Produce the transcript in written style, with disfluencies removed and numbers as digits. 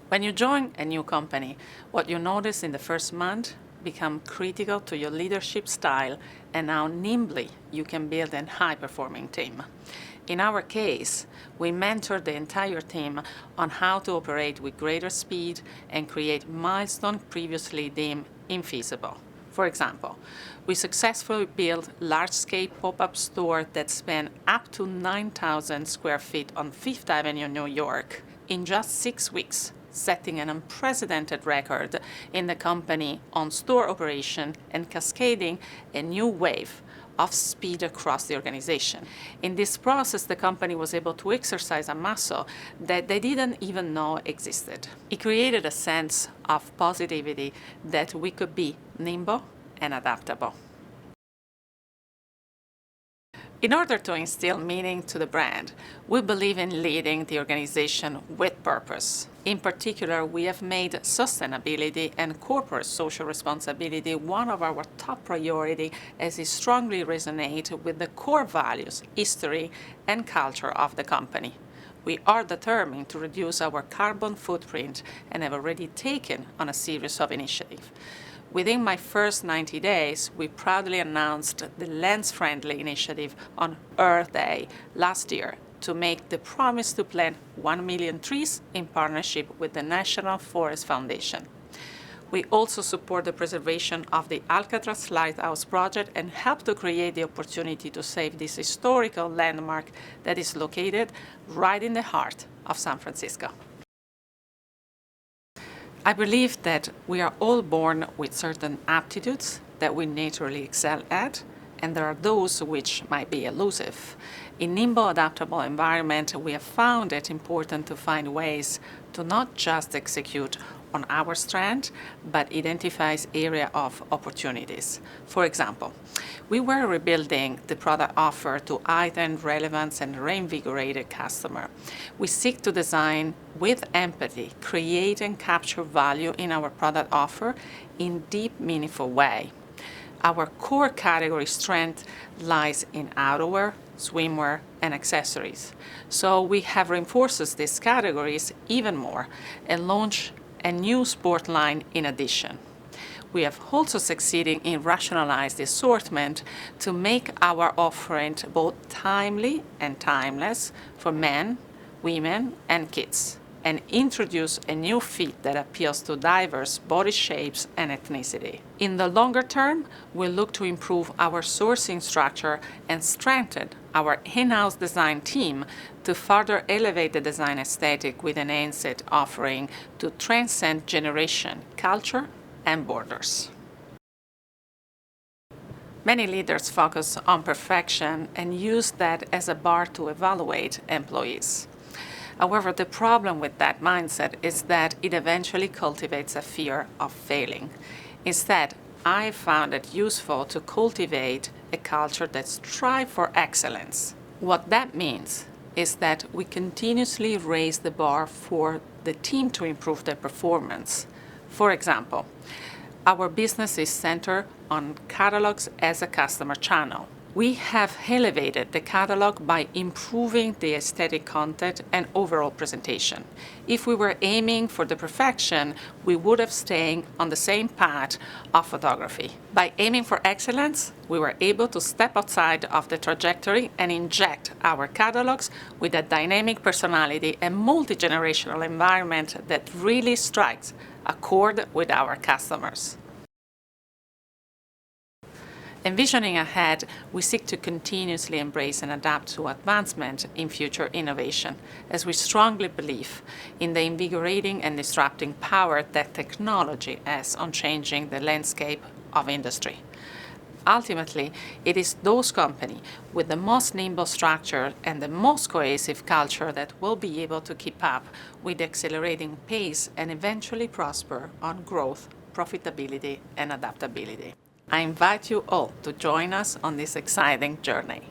When you join a new company, what you notice in the first month become critical to your leadership style and how nimbly you can build a high-performing team. In our case, we mentor the entire team on how to operate with greater speed and create milestones previously deemed infeasible. For example, we successfully built large-scale pop-up stores that span up to 9,000 square feet on Fifth Avenue, New York, in just 6 weeks, setting an unprecedented record in the company on store operation and cascading a new wave of speed across the organization. In this process, the company was able to exercise a muscle that they didn't even know existed. It created a sense of positivity that we could be nimble and adaptable. In order to instill meaning to the brand, we believe in leading the organization with purpose. In particular, we have made sustainability and corporate social responsibility one of our top priorities as it strongly resonates with the core values, history, and culture of the company. We are determined to reduce our carbon footprint and have already taken on a series of initiatives. Within my first 90 days, we proudly announced the Lens-Friendly initiative on Earth Day last year to make the promise to plant 1 million trees in partnership with the National Forest Foundation. We also support the preservation of the Alcatraz Lighthouse project and help to create the opportunity to save this historical landmark that is located right in the heart of San Francisco. I believe that we are all born with certain aptitudes that we naturally excel at, and there are those which might be elusive. In nimble, adaptable environment, we have found it important to find ways to not just execute on our strength, but identifies area of opportunities. For example, we were rebuilding the product offer to heighten relevance and reinvigorate a customer. We seek to design with empathy, create and capture value in our product offer in deep, meaningful way. Our core category strength lies in outerwear, swimwear, and accessories. So we have reinforced these categories even more and launched a new sport line in addition. We have also succeeded in rationalizing the assortment to make our offering both timely and timeless for men, women, and kids, and introduce a new fit that appeals to diverse body shapes and ethnicity. In the longer term, we look to improve our sourcing structure and strengthen our in-house design team to further elevate the design aesthetic with an enhanced offering to transcend generation, culture, and borders. Many leaders focus on perfection and use that as a bar to evaluate employees. However, the problem with that mindset is that it eventually cultivates a fear of failing. Instead, I found it useful to cultivate a culture that strives for excellence. What that means is that we continuously raise the bar for the team to improve their performance. For example, our business is centered on catalogs as a customer channel. We have elevated the catalog by improving the aesthetic content and overall presentation. If we were aiming for the perfection, we would have stayed on the same path of photography. By aiming for excellence, we were able to step outside of the trajectory and inject our catalogs with a dynamic personality and multi-generational environment that really strikes a chord with our customers. Envisioning ahead, we seek to continuously embrace and adapt to advancement in future innovation, as we strongly believe in the invigorating and disrupting power that technology has on changing the landscape of industry. Ultimately, it is those companies with the most nimble structure and the most cohesive culture that will be able to keep up with the accelerating pace and eventually prosper on growth, profitability, and adaptability. I invite you all to join us on this exciting journey.